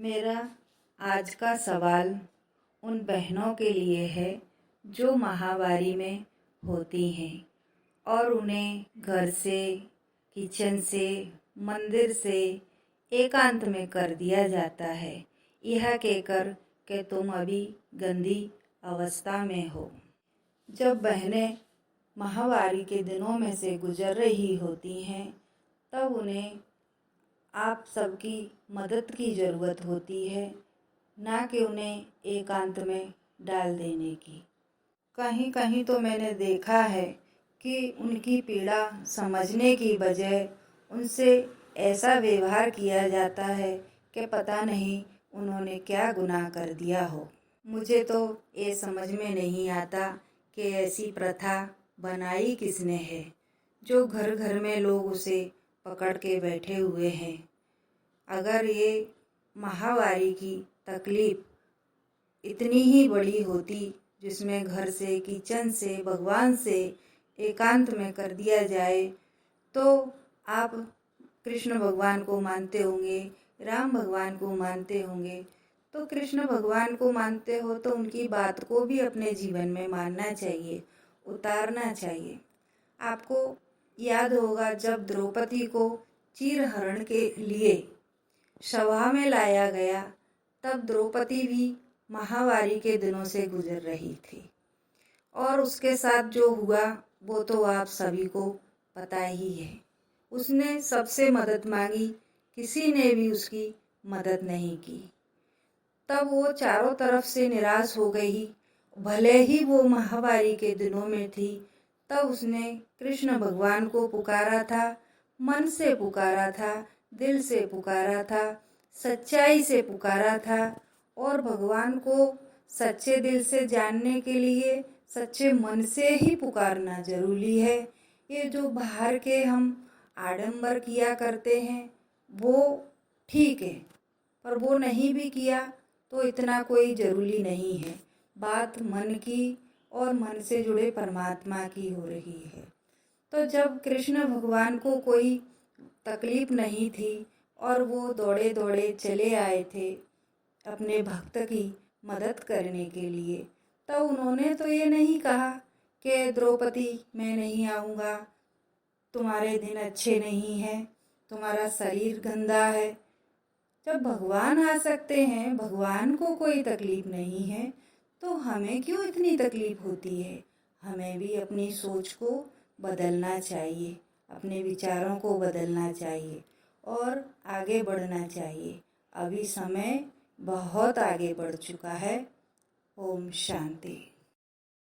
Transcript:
मेरा आज का सवाल उन बहनों के लिए है जो माहवारी में होती हैं और उन्हें घर से, किचन से, मंदिर से एकांत में कर दिया जाता है, यह कहकर कि तुम अभी गंदी अवस्था में हो। जब बहनें माहवारी के दिनों में से गुजर रही होती हैं तब उन्हें आप सबकी मदद की ज़रूरत होती है, ना कि उन्हें एकांत में डाल देने की। कहीं कहीं तो मैंने देखा है कि उनकी पीड़ा समझने की बजाय उनसे ऐसा व्यवहार किया जाता है कि पता नहीं उन्होंने क्या गुनाह कर दिया हो। मुझे तो ये समझ में नहीं आता कि ऐसी प्रथा बनाई किसने है, जो घर घर में लोग उसे पकड़ के बैठे हुए हैं। अगर ये माहवारी की तकलीफ़ इतनी ही बड़ी होती, जिसमें घर से, किचन से, भगवान से एकांत में कर दिया जाए, तो आप कृष्ण भगवान को मानते होंगे, राम भगवान को मानते होंगे, तो कृष्ण भगवान को मानते हो तो उनकी बात को भी अपने जीवन में मानना चाहिए, उतारना चाहिए। आपको याद होगा जब द्रौपदी को चीरहरण के लिए सभा में लाया गया, तब द्रौपदी भी माहवारी के दिनों से गुजर रही थी और उसके साथ जो हुआ वो तो आप सभी को पता ही है। उसने सबसे मदद मांगी, किसी ने भी उसकी मदद नहीं की। तब वो चारों तरफ से निराश हो गई। भले ही वो माहवारी के दिनों में थी, तब उसने कृष्ण भगवान को पुकारा था, मन से पुकारा था, दिल से पुकारा था, सच्चाई से पुकारा था। और भगवान को सच्चे दिल से जानने के लिए सच्चे मन से ही पुकारना जरूरी है। ये जो बाहर के हम आडंबर किया करते हैं वो ठीक है, पर वो नहीं भी किया तो इतना कोई ज़रूरी नहीं है। बात मन की और मन से जुड़े परमात्मा की हो रही है। तो जब कृष्ण भगवान को कोई तकलीफ़ नहीं थी और वो दौड़े दौड़े चले आए थे अपने भक्त की मदद करने के लिए, तो उन्होंने तो ये नहीं कहा कि द्रौपदी मैं नहीं आऊँगा, तुम्हारे दिन अच्छे नहीं हैं, तुम्हारा शरीर गंदा है। जब भगवान आ सकते हैं, भगवान को कोई तकलीफ़ नहीं है, तो हमें क्यों इतनी तकलीफ़ होती है। हमें भी अपनी सोच को बदलना चाहिए, अपने विचारों को बदलना चाहिए और आगे बढ़ना चाहिए। अभी समय बहुत आगे बढ़ चुका है। ओम शांति।